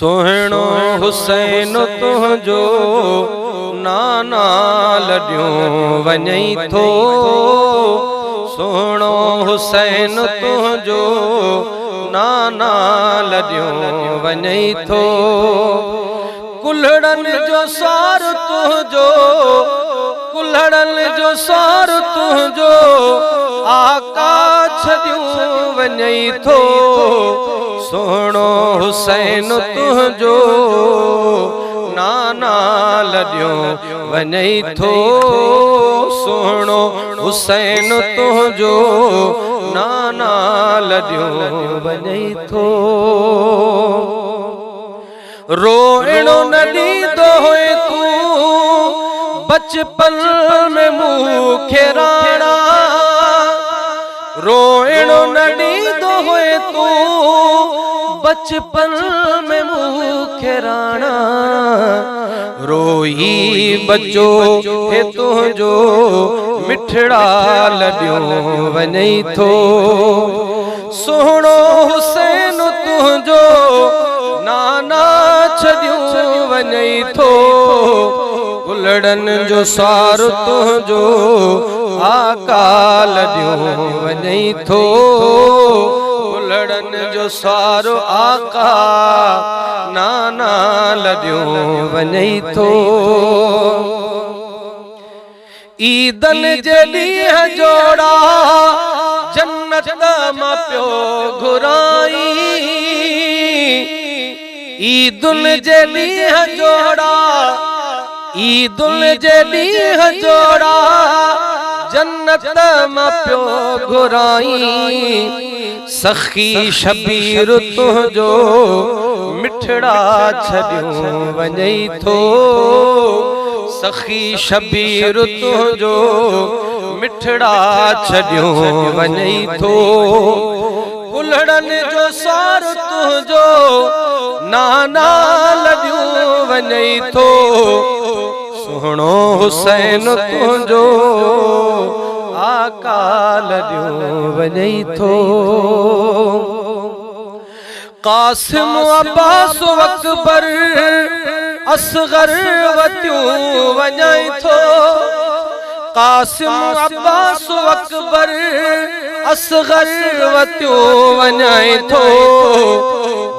सोहणो हुसैन तुंहिंजो नाना लॾियो वञई थो। सोहणो हुसैन तुंहिंजो नाना लॾियो वञई थो। कुल्हड़नि जो सार तुंहिंजो, कुल्हड़नि जो सार तुंहिंजो आका छॾियो वञई थो। सोहणो हुसैन तुंहिंजो नाना लॾियो वञई थो। सोहणो हुसैन तुंहिंजो नाना लॾियो वञई थो। रोइणो न ॾींदो हुए तूं बचपन में मूंखे राणा। रोइणो न ॾींदो हुए तूं बचपन में मूंखे राणा। रोई बचो हे तुंहिंजो मिठड़ा लॾियो वञई थो। सोहणो हुसैन तुंहिंजो नाना छॾियो वञई थो। कुल्हड़नि जो सार तुंहिंजो आका लॾियो वञई थो। कुल्हड़नि जो सार आका नाना लॾियो वञई थो। ईदन जे ॾींहं जोड़ा जन्नत मां पियो घुराई। ईदुल जे ॾींहं जोड़ा, ईदुल जे ॾींहं जोड़ा जन्नत मां पियो घुराई। सखी शबीर तुंहिंजो मिठड़ा छॾियो वञई थो। सखी शबीर तुंहिंजो मिठड़ा छॾियो वञई थो। कुल्हड़नि जो सार तुंहिंजो नाना लॾियो वञई थो। सोहणो हुसैन तुंहिंजो आका लॾियो वञई थो। कासिम अब्बास अकबर असगर वतियूं वञई थो। कासिम अब्बास अकबर असगर वतियूं वञई थो।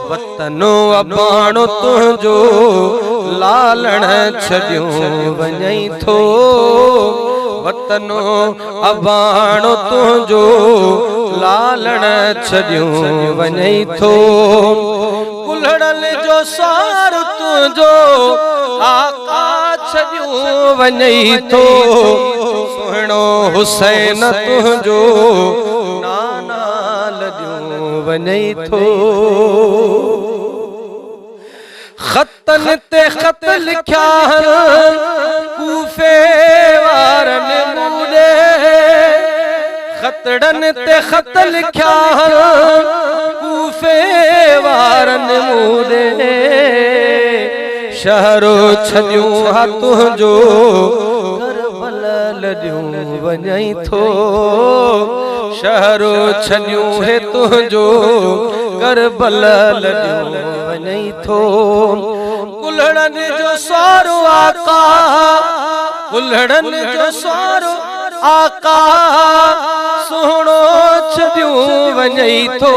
वतनो अबाणो तुंहिंजो लालण छॾियो वञई थो। वतनो अबाणो तुंहिंजो लालण छॾियो वञई थो। कुल्हड़नि जो सार तुंहिंजो आका छॾियो वञई थो। सोहणो हुसैन तुंहिंजो नाना लॾियो वञई थो। ख़तनि ते ख़त लिखिया कूफे वारनि मूं ॾे। ख़तड़नि ते ख़त लिखिया कूफे वारनि मूं ॾे। शहरो छॾियो हा तुंहिंजो करबल लॾियो वञई थो। शहरो छॾियो हे तुंहिंजो करबल लॾियो वञई थो। कुल्हड़नि जो सारो आका, कुल्हड़नि जो सारो आका सोहणो छॾियो वञई थो।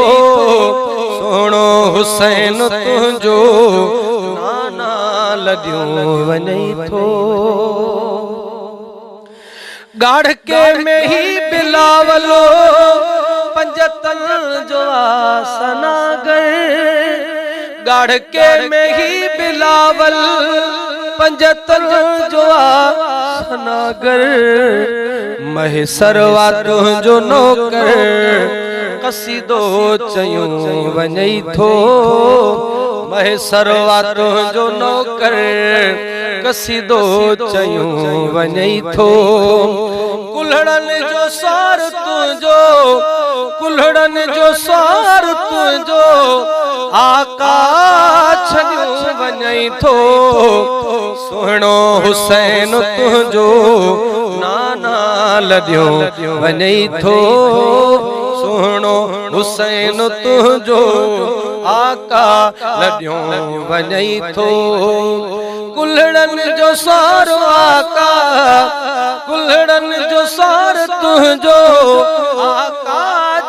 सोहणो हुसैन तुंहिंजो नाना लॾियो वञई थो। गाढ़के में ही बिलावलो पंजतन जो आसनागर। गाढ़के में ही बिलावल पंजतन जो आसनागर। महसरवा तुंहिंजो नौकर कसीदो चयूं वञई थो। महसरवा तुंहिंजो नौकर कसीदो चयूं वञई थो। कुल्हड़नि जो सार तुंहिंजो, कुल्हड़नि जो सार तुंहिंजो आका छॾियो वञई थो। सोहणो हुसैन तुंहिंजो नाना लॾियो वञई थो। सुहिणो हुसैन तुंहिंजो आका लॾियो वञई थो कुल्हड़नि जो सारो आका कुल्हड़नि जो सार तुंहिंजो आका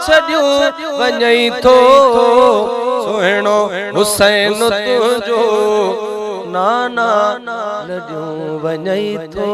छॾियो वञई थो सुहिणो हुसैन तुंहिंजो नाना लॾियो वञई थो।